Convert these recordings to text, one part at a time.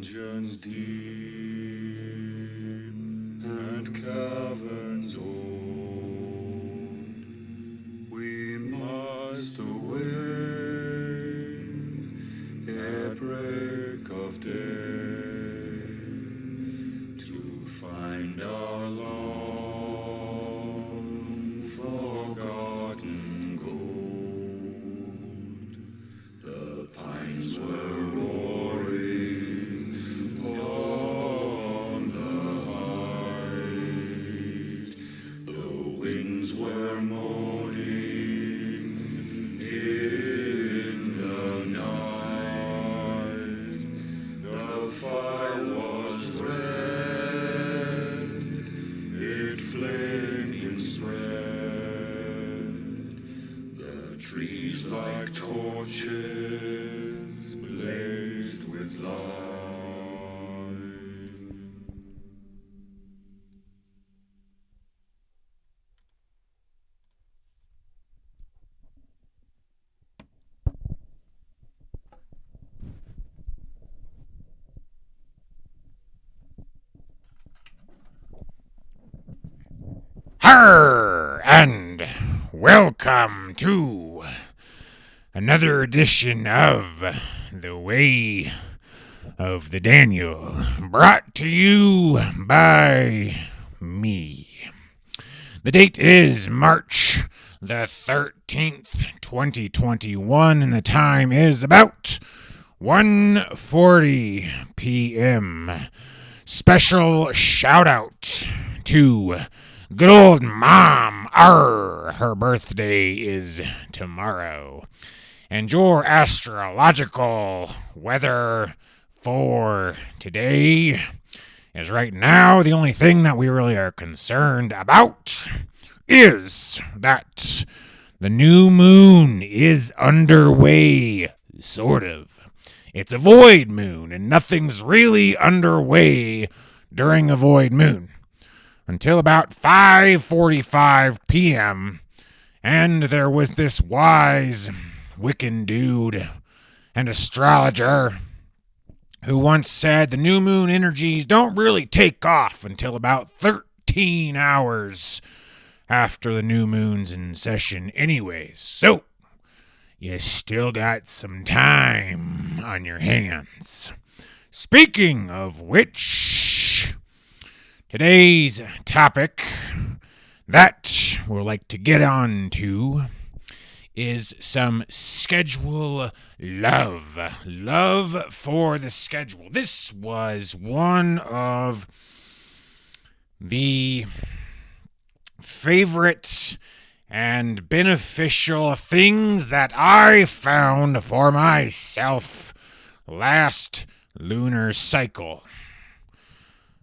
dungeons deep and caverns old, we must away ere break of day to find our long forgotten gold. The pines were roaring on the height, the winds were moaning in the night, the fire was red, it flamed and spread, the trees like torches blazed with light. Arr! And welcome to another edition of The Way of the Daniel, brought to you by me. The date is March the 13th, 2021, and the time is about 1:40 p.m. Special shout out to good old Mom. Her birthday is tomorrow. And your astrological weather for today is right now the only thing that we really are concerned about is that the new moon is underway, sort of. It's a void moon, and nothing's really underway during a void moon until about 5:45 p.m., and there was this wise Wiccan dude and astrologer who once said the new moon energies don't really take off until about 13 hours after the new moon's in session anyways. So, you still got some time on your hands. Speaking of which, today's topic that we'd like to get on to is some schedule love. Love for the schedule. This was one of the favorite and beneficial things that I found for myself last lunar cycle.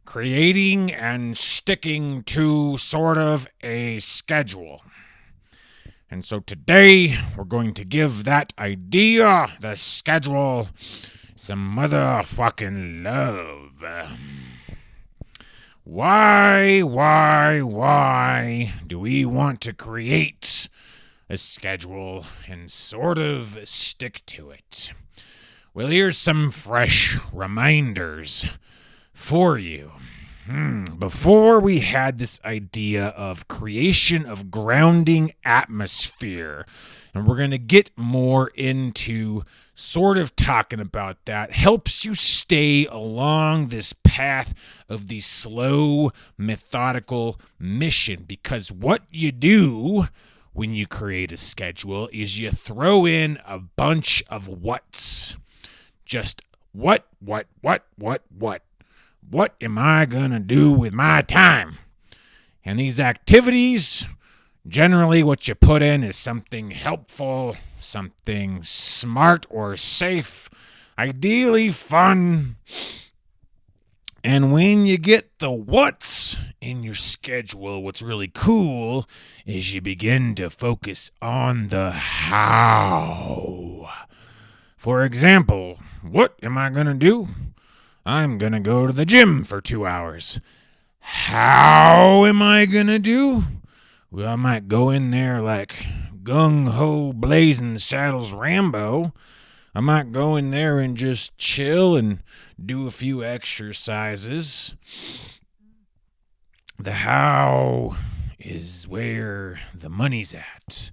Creating and sticking to sort of a schedule. And so today, we're going to give that idea, the schedule, some motherfucking love. Why do we want to create a schedule and sort of stick to it? Well, here's some fresh reminders for you. Before we had this idea of creation of grounding atmosphere, and we're going to get more into sort of talking about that, helps you stay along this path of the slow, methodical mission. Because what you do when you create a schedule is you throw in a bunch of whats. Just what? What am I going to do with my time? And these activities, generally what you put in is something helpful, something smart or safe, ideally fun. And when you get the what's in your schedule, what's really cool is you begin to focus on the how. For example, what am I going to do? I'm going to go to the gym for 2 hours. How am I going to do? Well, I might go in there like gung-ho blazing saddles Rambo, I might go in there and just chill and do a few exercises. The how is where the money's at.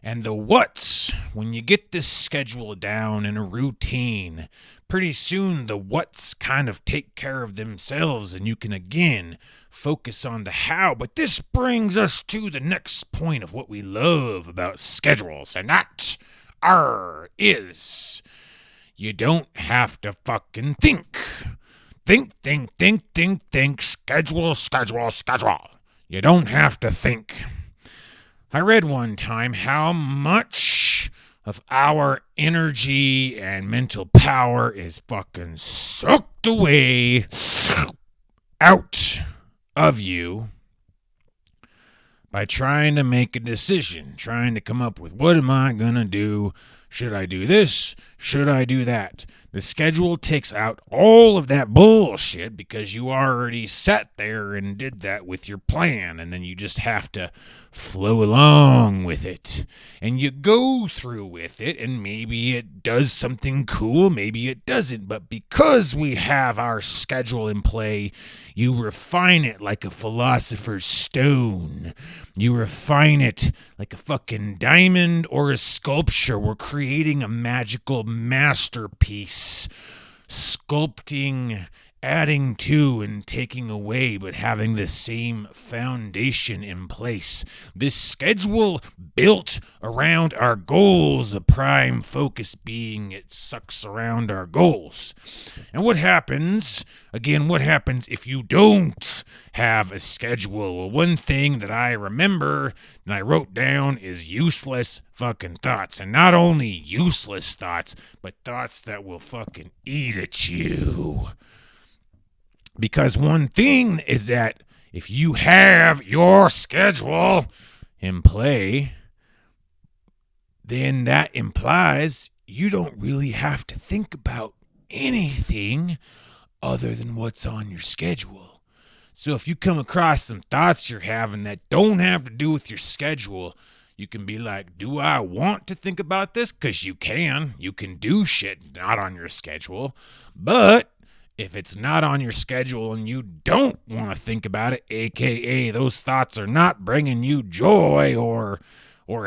And the what's, when you get this schedule down in a routine, pretty soon the what's kind of take care of themselves and you can again focus on the how. But this brings us to the next point of what we love about schedules, and that is you don't have to fucking think. Think, schedule. You don't have to think. I read one time how much of our energy and mental power is fucking sucked away out of you by trying to make a decision, trying to come up with what am I gonna do? Should I do this? Should I do that? The schedule takes out all of that bullshit because you already sat there and did that with your plan, and then you just have to flow along with it. And you go through with it, and maybe it does something cool, maybe it doesn't. But because we have our schedule in play, you refine it like a philosopher's stone. You refine it like a fucking diamond or a sculpture. We're creating a magical masterpiece, sculpting, adding to and taking away, but having the same foundation in place. This schedule built around our goals, the prime focus being it sucks around our goals. And what happens if you don't have a schedule? Well, one thing that I remember and I wrote down is useless fucking thoughts. And not only useless thoughts, but thoughts that will fucking eat at you. Because one thing is that if you have your schedule in play, then that implies you don't really have to think about anything other than what's on your schedule. So if you come across some thoughts you're having that don't have to do with your schedule, you can be like, do I want to think about this? Because you can. You can do shit not on your schedule. But if it's not on your schedule and you don't want to think about it, aka those thoughts are not bringing you joy or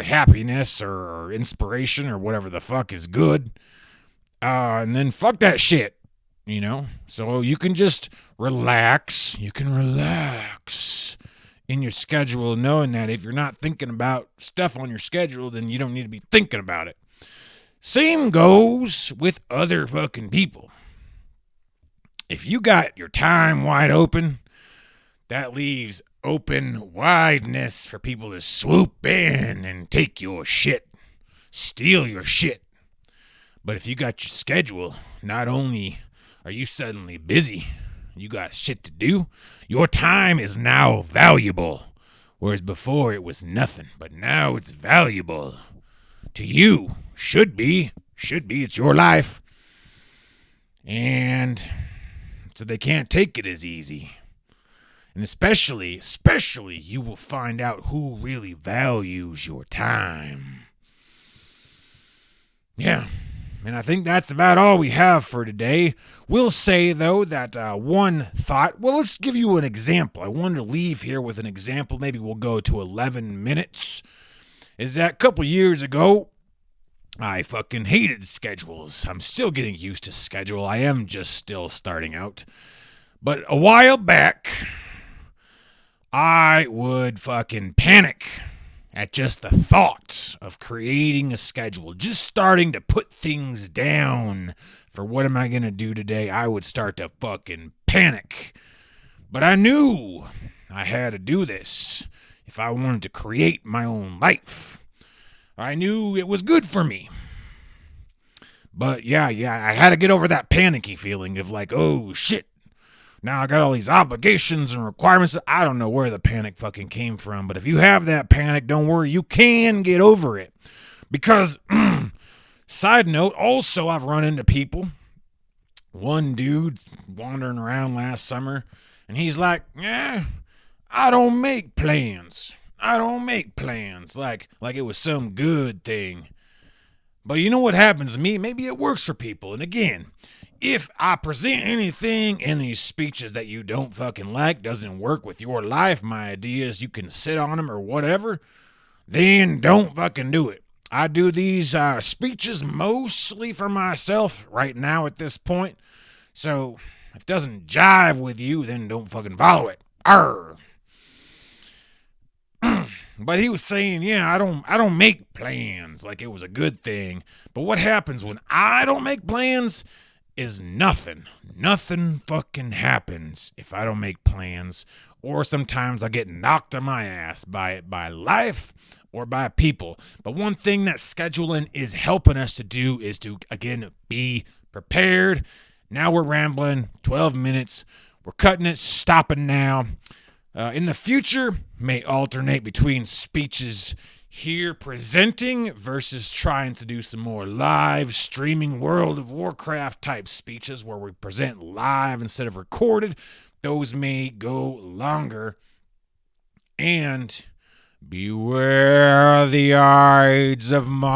happiness or inspiration or whatever the fuck is good, and then fuck that shit, you know? So you can just relax. You can relax in your schedule knowing that if you're not thinking about stuff on your schedule, then you don't need to be thinking about it. Same goes with other fucking people. If you got your time wide open, that leaves open wideness for people to swoop in and take your shit, steal your shit. But if you got your schedule, not only are you suddenly busy, you got shit to do, your time is now valuable. Whereas before it was nothing, but now it's valuable to you. Should be, it's your life. And so they can't take it as easy. And especially, you will find out who really values your time. Yeah, and I think that's about all we have for today. We'll say, though, that one thought, well, let's give you an example. I wanted to leave here with an example. Maybe we'll go to 11 minutes. Is that a couple years ago, I fucking hated schedules. I'm still getting used to schedule. I am just still starting out. But a while back, I would fucking panic at just the thought of creating a schedule. Just starting to put things down for what am I going to do today. I would start to fucking panic. But I knew I had to do this if I wanted to create my own life. I knew it was good for me. But yeah, I had to get over that panicky feeling of like, oh shit, now I got all these obligations and requirements. I don't know where the panic fucking came from, but if you have that panic, don't worry, you can get over it. Because, side note, also I've run into people. One dude wandering around last summer, and he's like, yeah, I don't make plans. Like it was some good thing. But you know what happens to me? Maybe it works for people. And again, if I present anything in these speeches that you don't fucking like, doesn't work with your life, my ideas, you can sit on them or whatever, then don't fucking do it. I do these speeches mostly for myself right now at this point. So if it doesn't jive with you, then don't fucking follow it. Arr. But he was saying, yeah, I don't make plans like it was a good thing. But what happens when I don't make plans is nothing. Nothing fucking happens if I don't make plans. Or sometimes I get knocked on my ass by life or by people. But one thing that scheduling is helping us to do is to, again, be prepared. Now we're rambling, 12 minutes. We're cutting it, stopping now. In the future, may alternate between speeches here presenting versus trying to do some more live streaming World of Warcraft type speeches where we present live instead of recorded. Those may go longer. And beware the Ides of March.